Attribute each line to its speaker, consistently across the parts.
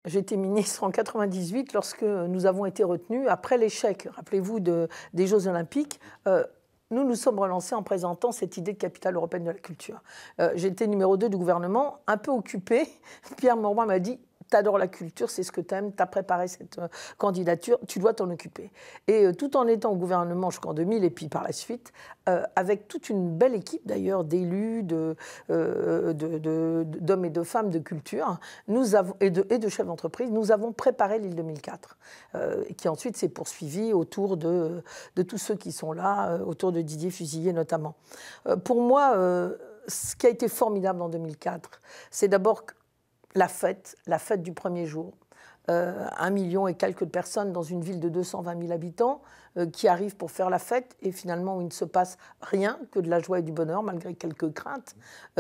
Speaker 1: J'étais ministre en 98 lorsque nous avons été retenus, après l'échec, rappelez-vous, des Jeux Olympiques, nous nous sommes relancés en présentant cette idée de capitale européenne de la culture. J'étais numéro 2 du gouvernement, un peu occupé. Pierre Mauroy m'a dit: t'adores la culture, c'est ce que t'aimes, t'as préparé cette candidature, tu dois t'en occuper. Et tout en étant au gouvernement jusqu'en 2000 et puis par la suite, avec toute une belle équipe d'ailleurs d'élus, d'hommes et de femmes de culture et de chefs d'entreprise, nous avons préparé l'île 2004, qui ensuite s'est poursuivie autour de tous ceux qui sont là, autour de Didier Fusilier notamment. Pour moi, ce qui a été formidable en 2004, c'est d'abord la fête du premier jour. 1 million et quelques de personnes dans une ville de 220 000 habitants qui arrivent pour faire la fête et finalement où il ne se passe rien que de la joie et du bonheur, malgré quelques craintes,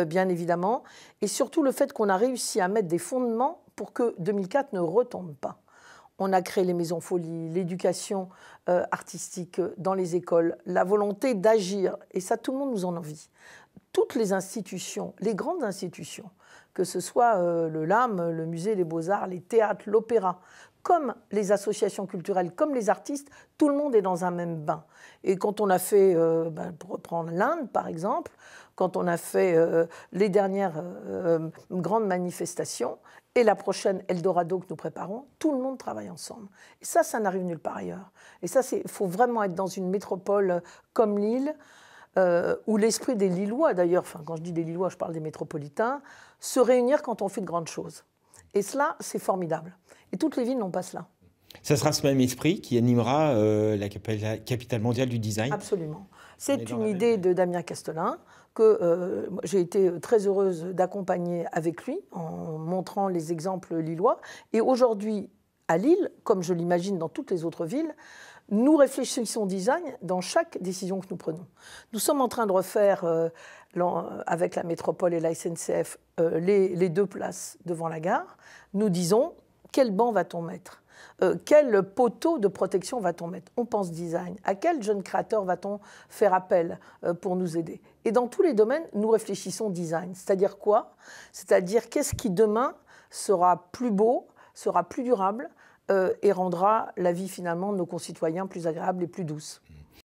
Speaker 1: bien évidemment. Et surtout le fait qu'on a réussi à mettre des fondements pour que 2004 ne retombe pas. On a créé les maisons folies, l'éducation artistique dans les écoles, la volonté d'agir, et ça tout le monde nous en envie. Toutes les institutions, les grandes institutions, que ce soit le LAM, le musée des Beaux-Arts, les théâtres, l'opéra, comme les associations culturelles, comme les artistes, tout le monde est dans un même bain. Et quand on a fait, pour reprendre l'Inde par exemple, quand on a fait les dernières grandes manifestations, et la prochaine Eldorado que nous préparons, tout le monde travaille ensemble. Et ça n'arrive nulle part ailleurs. Et ça, il faut vraiment être dans une métropole comme Lille, où l'esprit des Lillois, d'ailleurs, enfin, quand je dis des Lillois, je parle des métropolitains, se réunir quand on fait de grandes choses. Et cela, c'est formidable. Et toutes les villes n'ont pas cela.
Speaker 2: Ça sera ce même esprit qui animera la capitale mondiale du design.
Speaker 1: Absolument. C'est une idée de Damien Castelin que j'ai été très heureuse d'accompagner avec lui en montrant les exemples lillois. Et aujourd'hui, à Lille, comme je l'imagine dans toutes les autres villes, nous réfléchissons au design dans chaque décision que nous prenons. Nous sommes en train de refaire, avec la métropole et la SNCF, les 2 places devant la gare. Nous disons, quel banc va-t-on mettre ? Quel poteau de protection va-t-on mettre? On pense design. À quel jeune créateur va-t-on faire appel pour nous aider? Et dans tous les domaines, nous réfléchissons design. C'est-à-dire quoi? C'est-à-dire qu'est-ce qui demain sera plus beau, sera plus durable et rendra la vie finalement de nos concitoyens plus agréable et plus douce.